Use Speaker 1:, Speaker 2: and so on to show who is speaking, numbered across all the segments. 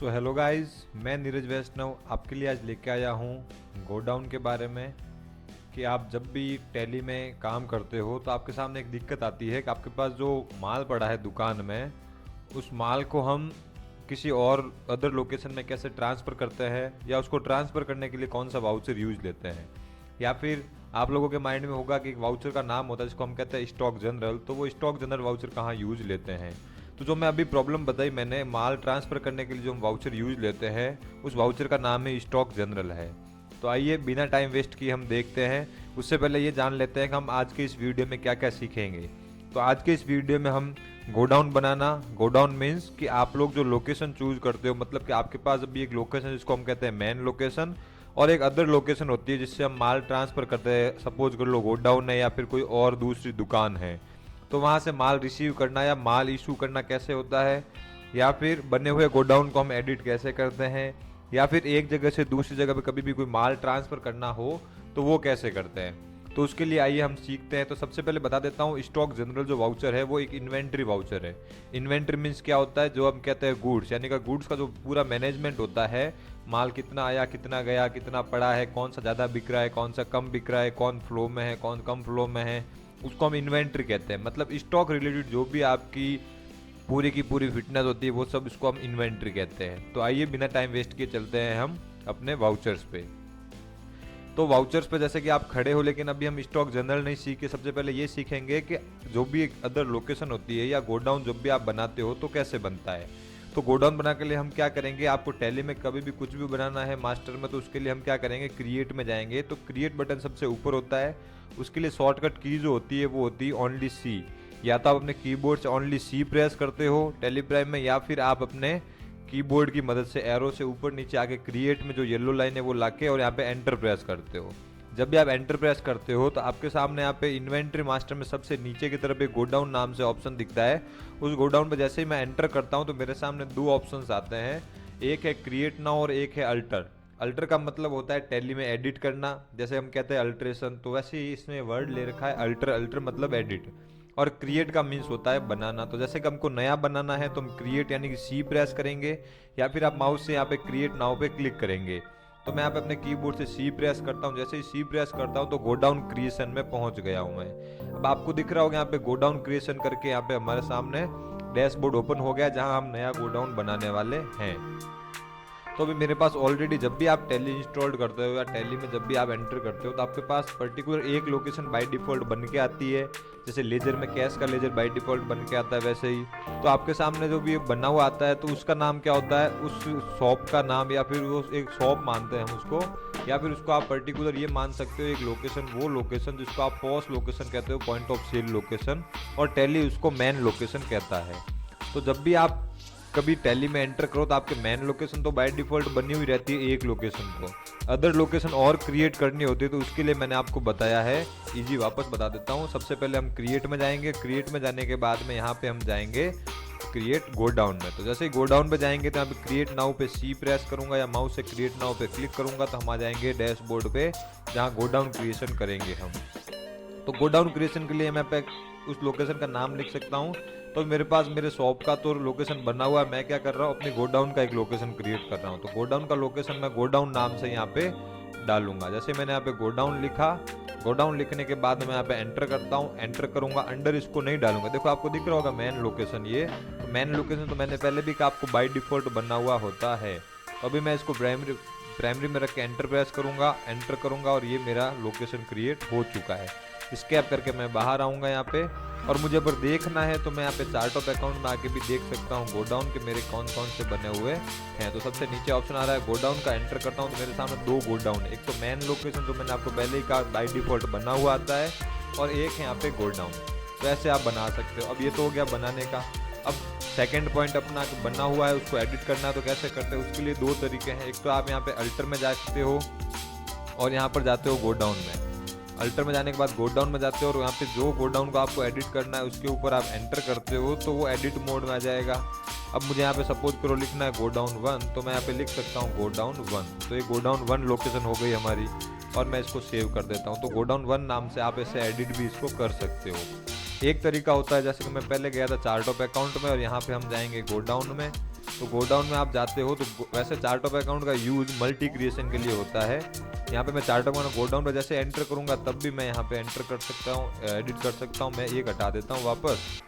Speaker 1: So hello guys, मैं नीरज वैष्णव आपके लिए आज लेके आया हूँ गोडाउन के बारे में। कि आप जब भी टैली में काम करते हो तो आपके सामने एक दिक्कत आती है कि आपके पास जो माल पड़ा है दुकान में, उस माल को हम किसी और अदर लोकेशन में कैसे ट्रांसफ़र करते हैं, या उसको ट्रांसफ़र करने के लिए कौन सा वाउचर यूज लेते हैं। या फिर आप लोगों के माइंड में होगा कि एक वाउचर का नाम होता है जिसको हम कहते हैं स्टॉक जनरल, तो वो स्टॉक जनरल वाउचर कहाँ यूज लेते हैं। तो जो मैं अभी प्रॉब्लम बताई मैंने, माल ट्रांसफ़र करने के लिए जो हम वाउचर यूज लेते हैं उस वाउचर का नाम है स्टॉक जनरल है। तो आइए बिना टाइम वेस्ट किए हम देखते हैं। उससे पहले ये जान लेते हैं कि हम आज के इस वीडियो में क्या क्या सीखेंगे। तो आज के इस वीडियो में हम गोडाउन बनाना, गोडाउन मीन्स कि आप लोग जो लोकेशन चूज करते हो, मतलब कि आपके पास अभी एक लोकेशन जिसको हम कहते हैं मेन लोकेशन, और एक अदर लोकेशन होती है जिससे हम माल ट्रांसफ़र करते हैं। सपोज कर लो गोडाउन है या फिर कोई और दूसरी दुकान है, तो वहाँ से माल रिसीव करना या माल इशू करना कैसे होता है, या फिर बने हुए गोडाउन को हम एडिट कैसे करते हैं, या फिर एक जगह से दूसरी जगह पे कभी भी कोई माल ट्रांसफ़र करना हो तो वो कैसे करते हैं। तो उसके लिए आइए हम सीखते हैं। तो सबसे पहले बता देता हूँ, स्टॉक जनरल जो वाउचर है वो एक इन्वेंट्री वाउचर है। इन्वेंट्री मीन्स क्या होता है, जो हम कहते हैं गुड्स, यानी कि गुड्स का जो पूरा मैनेजमेंट होता है, माल कितना आया, कितना गया, कितना पड़ा है, कौन सा ज़्यादा बिक रहा है, कौन सा कम बिक रहा है, कौन फ्लो में है, कौन कम फ्लो में है, उसको हम इन्वेंट्री कहते हैं। मतलब स्टॉक रिलेटेड जो भी आपकी पूरी की पूरी फिटनेस होती है वो सब इसको हम इन्वेंट्री कहते हैं। तो आइए बिना टाइम वेस्ट किए चलते हैं हम अपने वाउचर्स पे। तो वाउचर्स पे जैसे कि आप खड़े हो, लेकिन अभी हम स्टॉक जनरल नहीं सीखे। सबसे पहले ये सीखेंगे कि जो भी एक अदर लोकेशन होती है या गोडाउन जब भी आप बनाते हो तो कैसे बनता है। तो गोडाउन बनाने के लिए हम क्या करेंगे, आपको टैली में कभी भी कुछ भी बनाना है मास्टर में, तो उसके लिए हम क्या करेंगे, क्रिएट में जाएंगे। तो क्रिएट बटन सबसे ऊपर होता है, उसके लिए शॉर्टकट की जो होती है वो होती है ओनली सी। या तो आप अपने कीबोर्ड से ओनली सी प्रेस करते हो टैली प्राइम में, या फिर आप अपने कीबोर्ड की मदद से एरो से ऊपर नीचे आके क्रिएट में जो येलो लाइन है वो लाके और यहाँ पे एंटर प्रेस करते हो। जब भी आप एंटर प्रेस करते हो तो आपके सामने यहाँ पे इन्वेंट्री मास्टर में सबसे नीचे की तरफ एक गोडाउन नाम से ऑप्शन दिखता है। उस गोडाउन पे जैसे ही मैं एंटर करता हूँ तो मेरे सामने दो ऑप्शंस आते हैं, एक है क्रिएट नाउ और एक है अल्टर। अल्टर का मतलब होता है टैली में एडिट करना, जैसे हम कहते हैं अल्ट्रेशन, तो वैसे ही इसमें वर्ड ले रखा है अल्टर। अल्टर मतलब एडिट, और क्रिएट का मीन्स होता है बनाना। तो जैसे कि हमको नया बनाना है तो हम क्रिएट यानी कि सी प्रेस करेंगे, या फिर आप माउस से यहाँ पे क्रिएट नाउ पे क्लिक करेंगे। तो मैं यहाँ पे अपने कीबोर्ड से सी प्रेस करता हूँ। जैसे ही सी प्रेस करता हूँ तो गोडाउन क्रिएशन में पहुंच गया हूँ मैं। अब आपको दिख रहा होगा यहाँ पे गोडाउन क्रिएशन करके यहाँ पे हमारे सामने डैशबोर्ड ओपन हो गया जहाँ हम नया गोडाउन बनाने वाले हैं। तो अभी मेरे पास ऑलरेडी, जब भी आप टैली इंस्टॉल करते हो या टैली में जब भी आप एंटर करते हो तो आपके पास पर्टिकुलर एक लोकेशन बाय डिफॉल्ट बन के आती है। जैसे लेजर में कैश का लेजर बाय डिफॉल्ट बन के आता है, वैसे ही तो आपके सामने जो भी बना हुआ आता है तो उसका नाम क्या होता है, उस शॉप का नाम, या फिर वो एक शॉप मानते हैं हम उसको, या फिर उसको आप पर्टिकुलर ये मान सकते हो एक लोकेशन, वो लोकेशन जिसको आप पॉस लोकेशन कहते हो, पॉइंट ऑफ सेल लोकेशन, और टैली उसको मेन लोकेशन कहता है। तो जब भी आप कभी टैली में एंटर करो तो आपके मेन लोकेशन तो बाय डिफॉल्ट बनी हुई रहती है एक लोकेशन को। अदर लोकेशन और क्रिएट करनी होती है तो उसके लिए मैंने आपको बताया है, इजी वापस बता देता हूँ। सबसे पहले हम क्रिएट में जाएंगे, क्रिएट में जाने के बाद में यहाँ पे हम जाएंगे क्रिएट गोडाउन में। तो जैसे ही गोडाउन पे जाएंगे तो यहाँ पे क्रिएट नाउ पे सी प्रेस करूंगा या माउस से क्रिएट नाउ पे क्लिक करूंगा तो हम आ जाएंगे डैशबोर्ड पे जहाँ गोडाउन क्रिएशन करेंगे हम। तो गोडाउन क्रिएशन के लिए मैं पे उस लोकेशन का नाम लिख सकता हूँ। तो मेरे पास मेरे शॉप का तो लोकेशन बना हुआ है, मैं क्या कर रहा हूँ, अपने गोडाउन का एक लोकेशन क्रिएट कर रहा हूँ। तो गोडाउन का लोकेशन मैं गोडाउन नाम से यहाँ पे डालूंगा। जैसे मैंने यहाँ पे गोडाउन लिखा, गोडाउन लिखने के बाद मैं यहाँ पे एंटर करता हूँ, एंटर करूंगा, अंडर इसको नहीं डालूंगा। देखो आपको दिख रहा होगा मेन लोकेशन, ये तो मेन लोकेशन तो मैंने पहले भी कहा आपको बाई डिफॉल्ट बना हुआ होता है। तो अभी मैं इसको प्राइमरी में रख के एंटर प्रेस करूंगा, एंटर करूंगा, और ये मेरा लोकेशन क्रिएट हो चुका है। स्केप करके मैं बाहर आऊँगा यहाँ पे, और मुझे अगर देखना है तो मैं यहाँ पे चार्ट ऑफ अकाउंट में आके भी देख सकता हूँ गोडाउन के मेरे कौन कौन से बने हुए हैं। तो सबसे नीचे ऑप्शन आ रहा है गोडाउन का, एंटर करता हूँ तो मेरे सामने दो गोडाउन, एक तो मेन लोकेशन जो मैंने आपको पहले ही कहा बाय डिफॉल्ट बना हुआ आता है, और एक है यहाँ पे गोडाउन। तो ऐसे आप बना सकते हो। अब ये तो हो गया बनाने का। अब सेकेंड पॉइंट अपना बना हुआ है, उसको एडिट करना है तो कैसे करते हैं, उसके लिए दो तरीके हैं। एक तो आप यहाँ पे अल्टर में जा सकते हो और यहाँ पर जाते हो गोडाउन में। अल्टर में जाने के बाद गोडाउन में जाते हो और यहाँ पे जो गोडाउन को आपको एडिट करना है उसके ऊपर आप एंटर करते हो तो वो एडिट मोड में आ जाएगा। अब मुझे यहाँ पे सपोज करो लिखना है गोडाउन 1, तो मैं यहाँ पे लिख सकता हूँ गोडाउन 1। तो ये गोडाउन 1 लोकेशन हो गई हमारी, और मैं इसको सेव कर देता हूँ। तो गोडाउन 1 नाम से आप ऐसे एडिट भी इसको कर सकते हो। एक तरीका होता है, जैसे कि मैं पहले गया था चार्ट ऑफ अकाउंट में और यहाँ पे हम जाएंगे गोडाउन में। तो गोडाउन में आप जाते हो तो वैसे चार्ट ऑफ अकाउंट का यूज मल्टी क्रिएशन के लिए होता है। यहाँ पे मैं चार्ट ऑफ अकाउंट गोडाउन पर जैसे एंटर करूँगा तब भी मैं यहाँ पे एंटर कर सकता हूँ, एडिट कर सकता हूँ। मैं एक हटा देता हूँ वापस,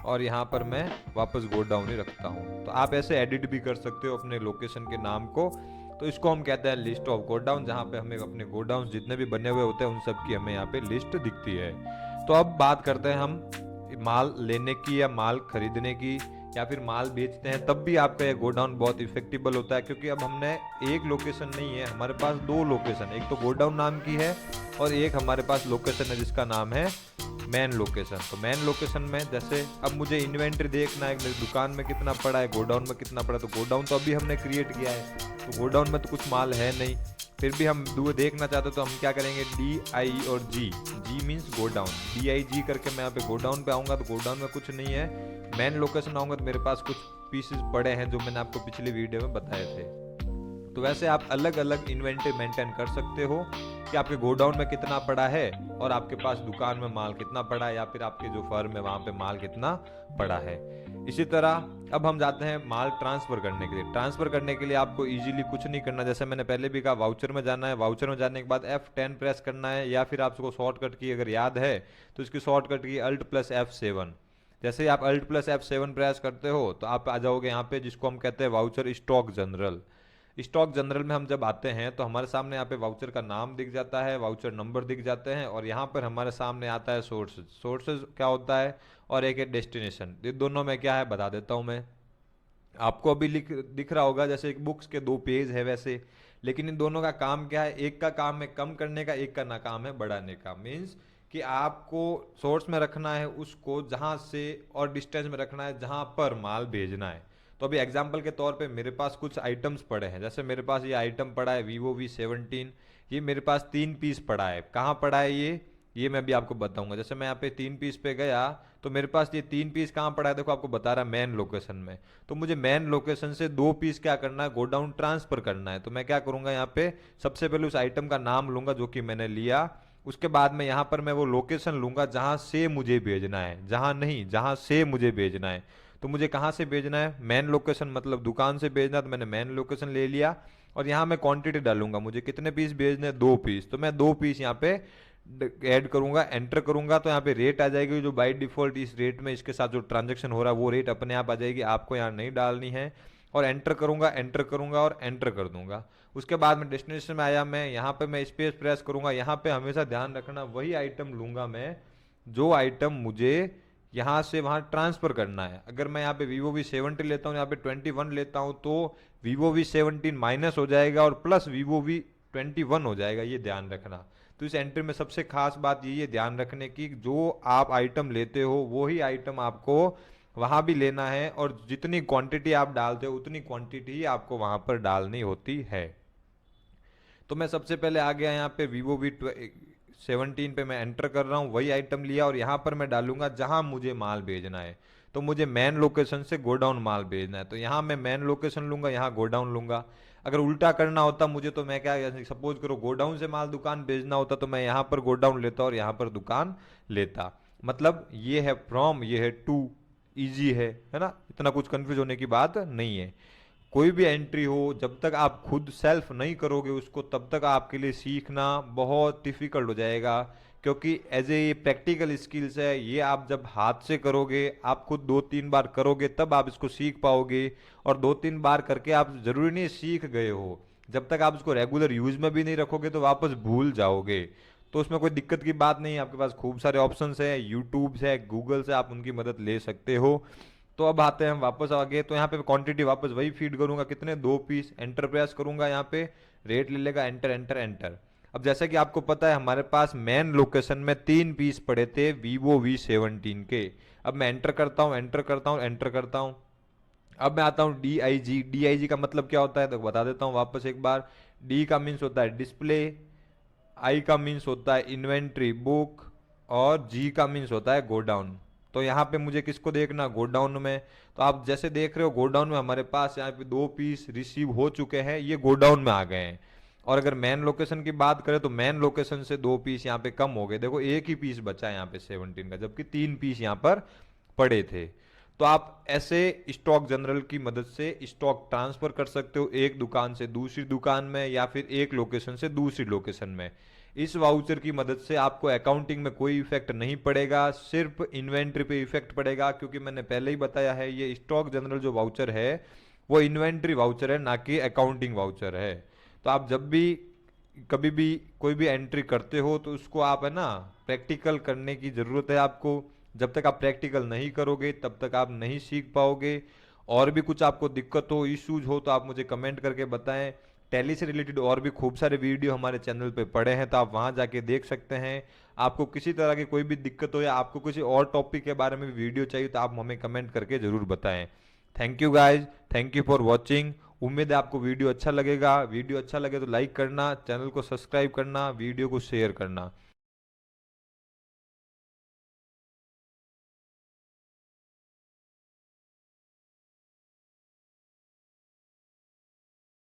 Speaker 1: और यहाँ पर मैं वापस गोडाउन ही रखता हूँ। तो आप ऐसे एडिट भी कर सकते हो अपने लोकेशन के नाम को। तो इसको हम कहते हैं लिस्ट ऑफ गोडाउन, जहाँ पे हमें अपने गोडाउन जितने भी बने हुए होते हैं उन सब की हमें यहाँ पे लिस्ट दिखती है। तो अब बात करते हैं हम माल लेने की या माल खरीदने की, या फिर माल बेचते हैं तब भी आपका ये गोडाउन बहुत इफेक्टिबल होता है, क्योंकि अब हमने एक लोकेशन नहीं है, हमारे पास दो लोकेशन, एक तो गोडाउन नाम की है और एक हमारे पास लोकेशन है जिसका नाम है मेन लोकेशन। तो मेन लोकेशन में जैसे अब मुझे इन्वेंट्री देखना है, मेरी दुकान में कितना पड़ा है, गोडाउन में कितना पड़ा है। तो गोडाउन तो अभी हमने क्रिएट किया है, तो गोडाउन में तो कुछ माल है नहीं, फिर भी हम देखना चाहते हो तो हम क्या करेंगे, DI और G मीन्स गोडाउन, DIG करके मैं यहाँ पे गोडाउन पे आऊँगा तो गोडाउन में कुछ नहीं है। मेन लोकेशन आऊँगा तो मेरे पास कुछ पीसेस पड़े हैं जो मैंने आपको पिछली वीडियो में बताए थे। तो वैसे आप अलग अलग इन्वेंट्री मेंटेन कर सकते हो कि आपके गोडाउन में कितना पड़ा है और आपके पास दुकान में माल कितना पड़ा है, या फिर आपके जो फर्म है वहाँ पे माल कितना पड़ा है। इसी तरह अब हम जाते हैं माल ट्रांसफर करने के लिए। ट्रांसफर करने के लिए आपको इजीली कुछ नहीं करना, जैसे मैंने पहले भी कहा, वाउचर में जाना है। वाउचर में जाने के बाद F10 प्रेस करना है, या फिर आपको शॉर्टकट की अगर याद है तो इसकी शॉर्टकट की Alt+F7। जैसे ही आप Alt+F7 प्रेस करते हो तो आप आ जाओगे यहाँ पे जिसको हम कहते हैं voucher stock general. Stock general में हम जब आते हैं तो हमारे सामने यहाँ पे वाउचर का नाम दिख जाता है, वाउचर नंबर दिख जाते हैं, और यहाँ पर हमारे सामने आता है सोर्सेज। सोर्सेज क्या होता है, और एक है डेस्टिनेशन। ये दोनों में क्या है बता देता हूँ मैं आपको। अभी दिख रहा होगा जैसे एक बुक्स के दो पेज है वैसे, लेकिन इन दोनों का काम क्या है, एक का काम है कम करने का, एक का ना काम है बढ़ाने का। मीन्स कि आपको सोर्स में रखना है उसको जहाँ से, और डिस्टेंस में रखना है जहाँ पर माल भेजना है। तो अभी एग्जाम्पल के तौर पे मेरे पास कुछ आइटम्स पड़े हैं, जैसे मेरे पास ये आइटम पड़ा है Vivo V17, ये मेरे पास 3 पीस पड़ा है। कहाँ पड़ा है ये मैं भी आपको बताऊंगा। जैसे मैं यहाँ पे 3 पीस पे गया तो मेरे पास ये 3 पीस कहाँ पड़ा है, देखो आपको बता रहा है मेन लोकेशन में। तो मुझे मेन लोकेशन से 2 पीस क्या करना है, गोडाउन ट्रांसफर करना है। तो मैं क्या करूंगा, यहाँ पे सबसे पहले उस आइटम का नाम लूंगा जो कि मैंने लिया, उसके बाद में यहाँ पर मैं वो लोकेशन लूंगा जहाँ से मुझे भेजना है, जहाँ नहीं जहाँ से मुझे भेजना है। तो मुझे कहाँ से भेजना है, मेन लोकेशन, मतलब दुकान से भेजना, तो मैंने मेन लोकेशन ले लिया। और यहाँ मैं क्वांटिटी डालूंगा, मुझे कितने पीस भेजने, 2 पीस। तो मैं 2 पीस यहाँ पे ऐड करूंगा, एंटर करूंगा, तो यहाँ पे रेट आ जाएगी जो बाय डिफॉल्ट इस रेट में इसके साथ जो ट्रांजेक्शन हो रहा है वो रेट अपने आप आ जाएगी, आपको यहाँ नहीं डालनी है। और एंटर करूंगा, एंटर करूंगा और एंटर कर दूंगा। उसके बाद में डेस्टिनेशन में आया, मैं यहाँ पे मैं स्पेस प्रेस करूंगा। यहाँ पे हमेशा ध्यान रखना वही आइटम लूंगा मैं जो आइटम मुझे यहाँ से वहाँ ट्रांसफर करना है। अगर मैं यहाँ पे Vivo V70 लेता हूँ, यहाँ पे 21 लेता हूँ, तो Vivo V17 माइनस हो जाएगा और प्लस Vivo V21 हो जाएगा, ये ध्यान रखना। तो इस एंट्री में सबसे खास बात ये ध्यान रखने की, जो आप आइटम लेते हो वही आइटम आपको वहाँ भी लेना है, और जितनी क्वांटिटी आप डालते हो उतनी क्वांटिटी ही आपको वहाँ पर डालनी होती है। तो मैं सबसे पहले आ गया यहाँ पे Vivo V17 पे मैं एंटर कर रहा हूँ, वही आइटम लिया और यहाँ पर मैं डालूंगा जहाँ मुझे माल भेजना है। तो मुझे मेन लोकेशन से गोडाउन माल भेजना है, तो यहाँ मैं मेन लोकेशन लूंगा, यहाँ गोडाउन लूंगा। अगर उल्टा करना होता मुझे तो मैं क्या, सपोज करो गोडाउन से माल दुकान भेजना होता तो मैं यहाँ पर गोडाउन लेता और यहाँ पर दुकान लेता। मतलब ये है फ्रॉम, ये है टू, ईजी है ना, इतना कुछ कंफ्यूज होने की बात नहीं है। कोई भी एंट्री हो, जब तक आप खुद सेल्फ नहीं करोगे उसको, तब तक आपके लिए सीखना बहुत डिफिकल्ट हो जाएगा, क्योंकि एज ए ये प्रैक्टिकल स्किल्स है। ये आप जब हाथ से करोगे, आप खुद 2-3 बार करोगे तब आप इसको सीख पाओगे, और 2-3 बार करके आप जरूरी नहीं सीख गए हो, जब तक आप इसको रेगुलर यूज में भी नहीं रखोगे तो वापस भूल जाओगे। तो उसमें कोई दिक्कत की बात नहीं है, आपके पास खूब सारे ऑप्शंस है, यूट्यूब है, गूगल से आप उनकी मदद ले सकते हो। तो अब आते हैं हम वापस आगे, तो यहाँ पे क्वांटिटी वापस वही फीड करूंगा, कितने, 2 पीस, एंटर प्रेस करूंगा, यहाँ पे रेट ले लेगा, एंटर एंटर एंटर। अब जैसा कि आपको पता है हमारे पास मेन लोकेशन में 3 पीस पड़े थे Vivo V17 के। अब मैं एंटर करता हूँ, एंटर करता हूँ, एंटर करता हूँ। अब मैं आता हूँ DIG का मतलब क्या होता है तो बता देता हूँ वापस एक बार। D का मीन्स होता है डिस्प्ले, I का मीन्स होता है इन्वेंट्री बुक, और G का मीन्स होता है गोडाउन। तो यहाँ पे मुझे किसको देखना, गोडाउन में। तो आप जैसे देख रहे हो गोडाउन में हमारे पास यहाँ पे 2 पीस रिसीव हो चुके हैं, ये गोडाउन में आ गए हैं। और अगर मेन लोकेशन की बात करें तो मेन लोकेशन से 2 पीस यहाँ पे कम हो गए, देखो एक ही पीस बचा है यहाँ पे 17 का, जबकि 3 पीस यहाँ पर पड़े थे। तो आप ऐसे स्टॉक जनरल की मदद से स्टॉक ट्रांसफर कर सकते हो एक दुकान से दूसरी दुकान में या फिर एक लोकेशन से दूसरी लोकेशन में। इस वाउचर की मदद से आपको अकाउंटिंग में कोई इफेक्ट नहीं पड़ेगा, सिर्फ इन्वेंट्री पे इफेक्ट पड़ेगा, क्योंकि मैंने पहले ही बताया है ये स्टॉक जनरल जो वाउचर है वो इन्वेंट्री वाउचर है, ना कि अकाउंटिंग वाउचर है। तो आप जब भी कभी भी कोई भी एंट्री करते हो तो उसको आप है ना प्रैक्टिकल करने की ज़रूरत है आपको। जब तक आप प्रैक्टिकल नहीं करोगे तब तक आप नहीं सीख पाओगे। और भी कुछ आपको दिक्कत हो, इश्यूज हो, तो आप मुझे कमेंट करके बताएं। टैली से रिलेटेड और भी खूब सारे वीडियो हमारे चैनल पे पड़े हैं, तो आप वहां जाके देख सकते हैं। आपको किसी तरह की कोई भी दिक्कत हो या आपको किसी और टॉपिक के बारे में भी वीडियो चाहिए तो आप हमें कमेंट करके ज़रूर बताएं। Thank you guys, thank you for watching. उम्मीद है आपको वीडियो अच्छा लगेगा। वीडियो अच्छा लगे तो लाइक करना, चैनल को सब्सक्राइब करना, वीडियो को शेयर करना।